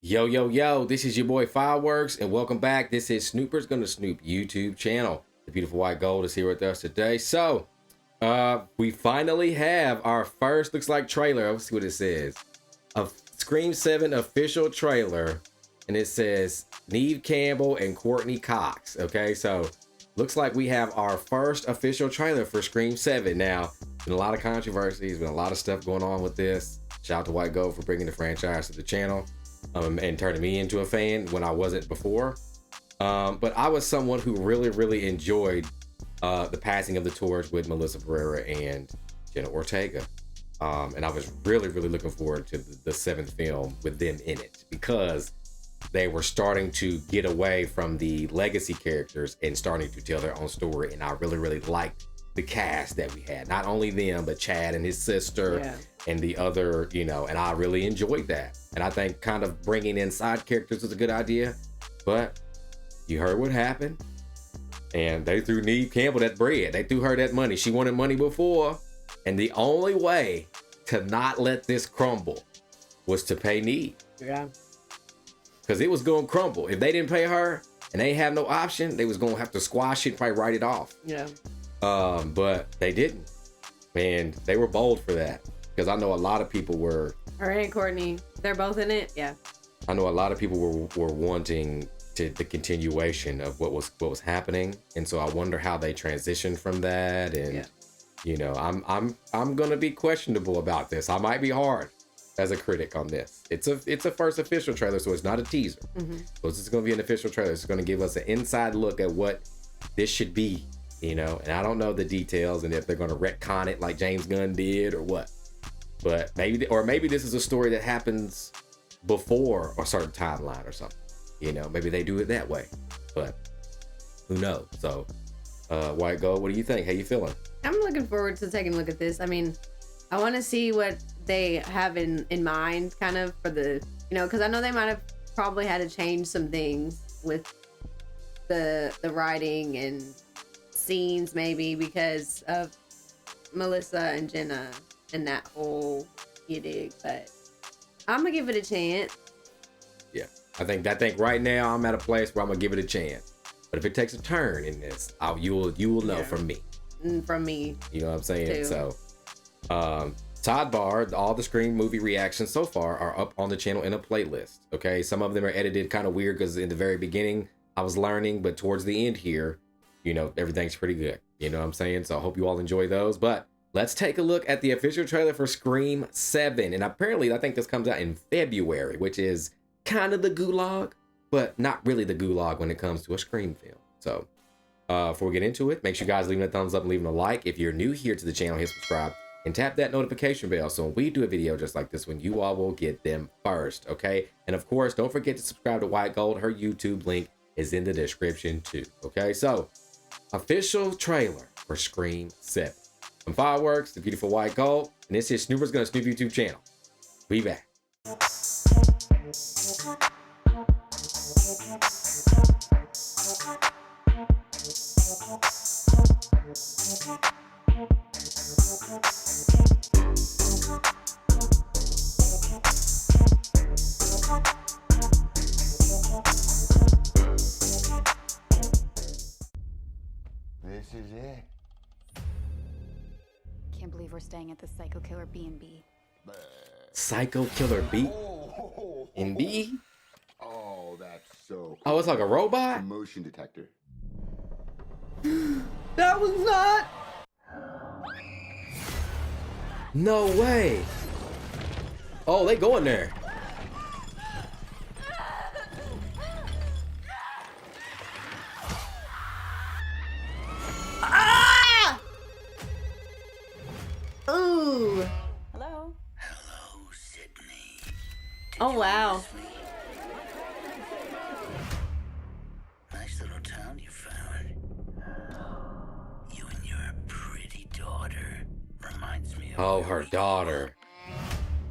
Yo, yo, yo, this is your boy Fireworks, and welcome back. This is Snoopers Gonna Snoop YouTube channel. The beautiful white gold is here with us today. So, we finally have our first, looks like trailer. Let's see what it says. A Scream 7 official trailer, and it says Neve Campbell and Courtney Cox. Okay, so looks like we have our first official trailer for Scream 7. Now, been a lot of controversies, been a lot of stuff going on with this. Shout out to White Gold for bringing the franchise to the channel. And turning me into a fan when I wasn't before. But I was someone who really enjoyed the passing of the torch with Melissa Barrera and Jenna Ortega. And I was really looking forward to the seventh film with them in it, because they were starting to get away from the legacy characters and starting to tell their own story. And I really liked the cast that we had. Not only them, but Chad and his sister and the other, and I really enjoyed that. And I think kind of bringing in side characters was a good idea, but you heard what happened. And they threw Neve Campbell that bread. They threw her that money. She wanted money before. And the only way to not let this crumble was to pay Neve. Yeah. Because it was going to crumble. If they didn't pay her and they have no option, they was going to have to squash it, probably write it off. Yeah. But they didn't. And they were bold for that. Because I know a lot of people were. All right, Courtney. They're both in it. Yeah. I know a lot of people were wanting the continuation of what was happening, and so I wonder how they transitioned from that. And I'm gonna be questionable about this. I might be hard as a critic on this. It's a first official trailer, so it's not a teaser. So this is gonna be an official trailer. It's gonna give us an inside look at what this should be, and I don't know the details and if they're gonna retcon it like James Gunn did or what. But maybe this is a story that happens before a certain timeline or something. Maybe they do it that way. But who knows? So, White Gold, what do you think? How you feeling? I'm looking forward to taking a look at this. I mean, I want to see what they have in mind, kind of for the, because I know they might have probably had to change some things with the writing and scenes, maybe because of Melissa and Jenna and that whole dig, but I'm gonna give it a chance. Yeah, I think right now I'm at a place where I'm gonna give it a chance. But if it takes a turn in this, you will know from me. From me. You know what I'm saying? Too. So, sidebar, all the Scream movie reactions so far are up on the channel in a playlist. Okay, some of them are edited kind of weird because in the very beginning I was learning, but towards the end here, everything's pretty good. You know what I'm saying? So I hope you all enjoy those. But let's take a look at the official trailer for Scream 7. And apparently, I think this comes out in February, which is kind of the gulag, but not really the gulag when it comes to a Scream film. So before we get into it, make sure you guys leaving a thumbs up and leaving a like. If you're new here to the channel, hit subscribe and tap that notification bell. So when we do a video just like this one, you all will get them first, okay? And of course, don't forget to subscribe to White Gold. Her YouTube link is in the description too, okay? So, official trailer for Scream 7. From Fireworks, the beautiful White Gold, and this is Snoopers Gonna Snoop YouTube channel. Be back. This is it. Can't believe we're staying at the Psycho Killer B&B. Psycho Killer B and B. Oh, that's so cool. Oh, it's like a A robot? motion detector. That was not. No way. Oh, they going there. Ah! Ooh. Hello? Hello, Sidney. Oh, wow. Nice little town you found. You and your pretty daughter reminds me of. Oh, her daughter.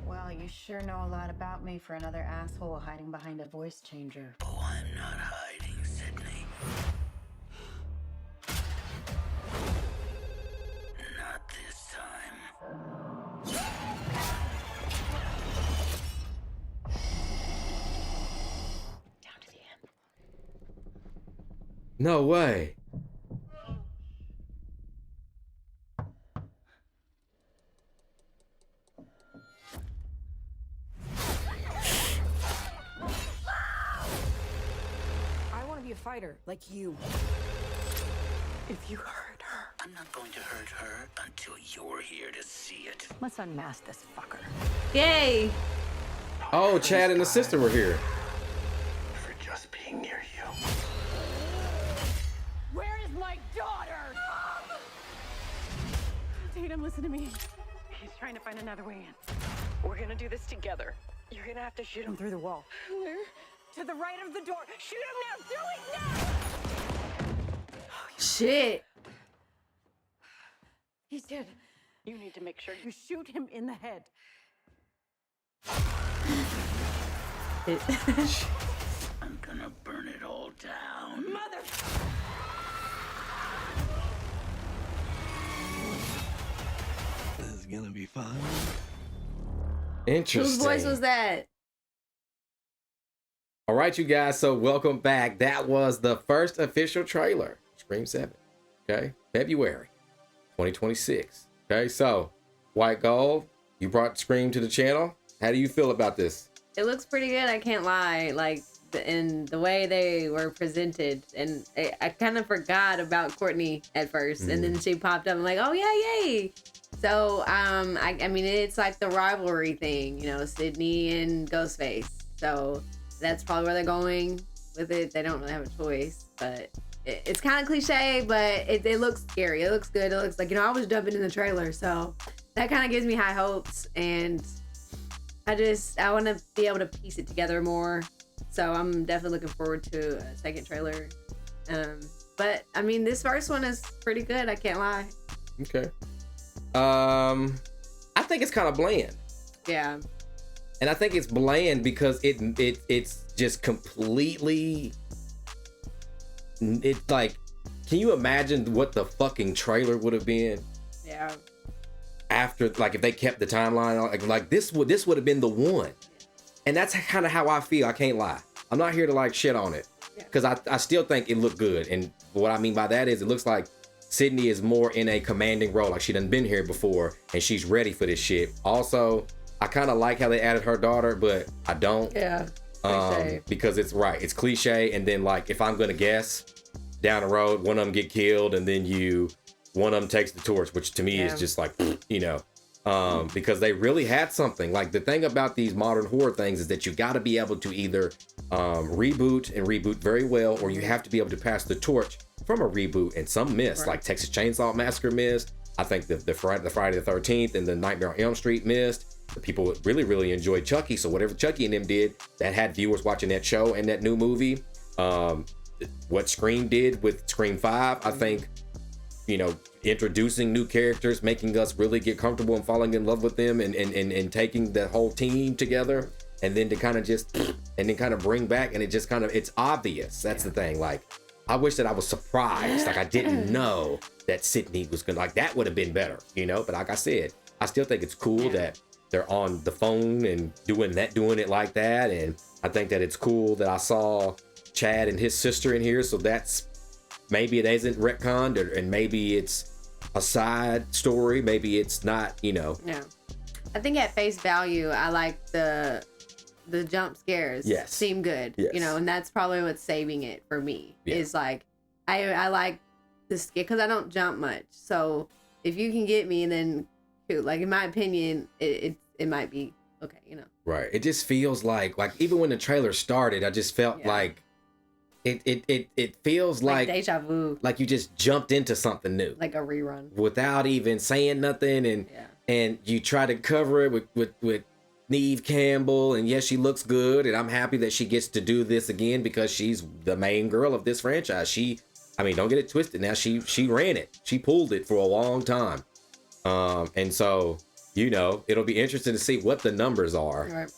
Well, you sure know a lot about me for another asshole hiding behind a voice changer. Oh, I'm not hiding, Sidney. Not this time. No way. I want to be a fighter like you. If you hurt her. I'm not going to hurt her until you're here to see it. Let's unmask this fucker. Yay! Oh, Chad and the sister were here. For just being near you. Where is my daughter? Tatum, listen to me. He's trying to find another way in. We're gonna do this together. You're gonna have to shoot him through the wall. Where? To the right of the door. Shoot him now! Do it now! Shit. He's dead. You need to make sure you shoot him in the head. I'm gonna burn it all down. Mother! This is gonna be fun. Interesting. Whose voice was that? All right, you guys. So welcome back. That was the first official trailer, Scream 7. Okay, February 2026. Okay, so White Gold, you brought Scream to the channel. How do you feel about this? It looks pretty good. I can't lie. Like in the way they were presented, and I kind of forgot about Courtney at first, and then she popped up. I'm like, oh yeah, yay! So I mean, it's like the rivalry thing, you know, Sidney and Ghostface. So that's probably where they're going with it. They don't really have a choice, but it's kind of cliche, but it looks scary. It looks good. It looks like, you know, I was jumping in the trailer, so that kind of gives me high hopes, and I want to be able to piece it together more. So I'm definitely looking forward to a second trailer. But I mean, this first one is pretty good. I can't lie. Okay. I think it's kind of bland. Yeah. And I think it's bland because it's just completely, it's like, can you imagine what the fucking trailer would have been Yeah. after, like, if they kept the timeline, like this would have been the one. And that's kind of how I feel. I can't lie. I'm not here to like shit on it because I still think it looked good. And what I mean by that is it looks like Sidney is more in a commanding role. Like she done been here before and she's ready for this shit. Also, I kind of like how they added her daughter, but I don't. Yeah. Cliche. Because it's right. It's cliche. And then like, if I'm going to guess down the road, one of them get killed and then one of them takes the torch, which to me is just like, you know, because they really had something. Like the thing about these modern horror things is that you got to be able to either reboot very well, or you have to be able to pass the torch from a reboot, and some missed, like Texas Chainsaw Massacre missed. I think the Friday the 13th and the Nightmare on Elm Street missed. The people really enjoyed Chucky, so whatever Chucky and them did, that had viewers watching that show and that new movie. What Scream did with Scream 5, I think, you know, introducing new characters, making us really get comfortable and falling in love with them, and taking the whole team together, and then to kind of bring back, and it just kind of, it's obvious. That's the thing. Like, I wish that I was surprised. Like I didn't know that Sidney was gonna, like, that would have been better, you know. But like I said, I still think it's cool that they're on the phone and doing it like that. And I think that it's cool that I saw Chad and his sister in here. So that's, maybe it isn't retconned, and maybe it's a side story. Maybe it's not, you know. Yeah. I think at face value, I like the jump scares. Yes. Seem good. Yes. You know, and that's probably what's saving it for me. Yeah. Is like, I like the scare because I don't jump much. So if you can get me, then cool. Like in my opinion, it might be okay, you know. Right. It just feels like even when the trailer started, I just felt like it feels like deja vu. Like you just jumped into something new. Like a rerun. Without even saying nothing, and you try to cover it with Neve Campbell, and yes, she looks good, and I'm happy that she gets to do this again because she's the main girl of this franchise. I mean, don't get it twisted now. She ran it. She pulled it for a long time. And so, you know, it'll be interesting to see what the numbers are.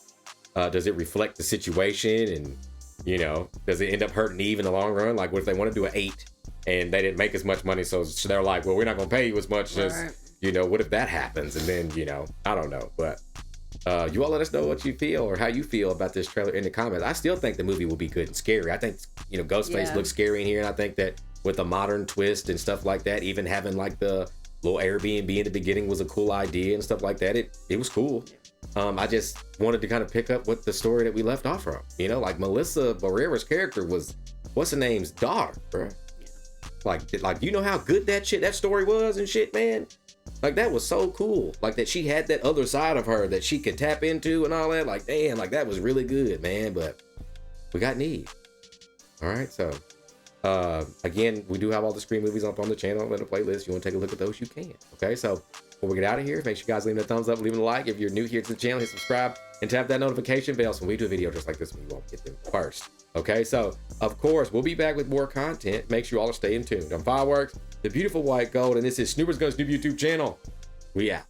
Right. Does it reflect the situation? And, you know, does it end up hurting Eve in the long run? Like, what if they want to do an 8 and they didn't make as much money? So they're like, well, we're not going to pay you as much as, you know, what if that happens? And then, you know, I don't know. But You all let us know what you feel or how you feel about this trailer in the comments. I still think the movie will be good and scary. I think, you know, Ghostface looks scary in here, and I think that with a modern twist and stuff like that, even having like the little Airbnb in the beginning was a cool idea and stuff like that. It was cool. I just wanted to kind of pick up with the story that we left off from. You know, like Melissa Barrera's character was, what's her name's daughter, bro. Like you know how good that story was and shit, man. Like that was so cool. Like that she had that other side of her that she could tap into and all that. Like damn, like that was really good, man. But we got need. All right, so again, we do have all the Scream movies up on the channel in a playlist. If you want to take a look at those, you can. Okay, so before we get out of here, make sure you guys leave a thumbs up, leave a like. If you're new here to the channel, hit subscribe and tap that notification bell so when we do a video just like this one, you won't get them first. Okay, so of course, we'll be back with more content. Make sure you all are staying tuned. I'm Fireworks, the beautiful white gold, and this is Snoopers Gonna Snoop YouTube channel. We out.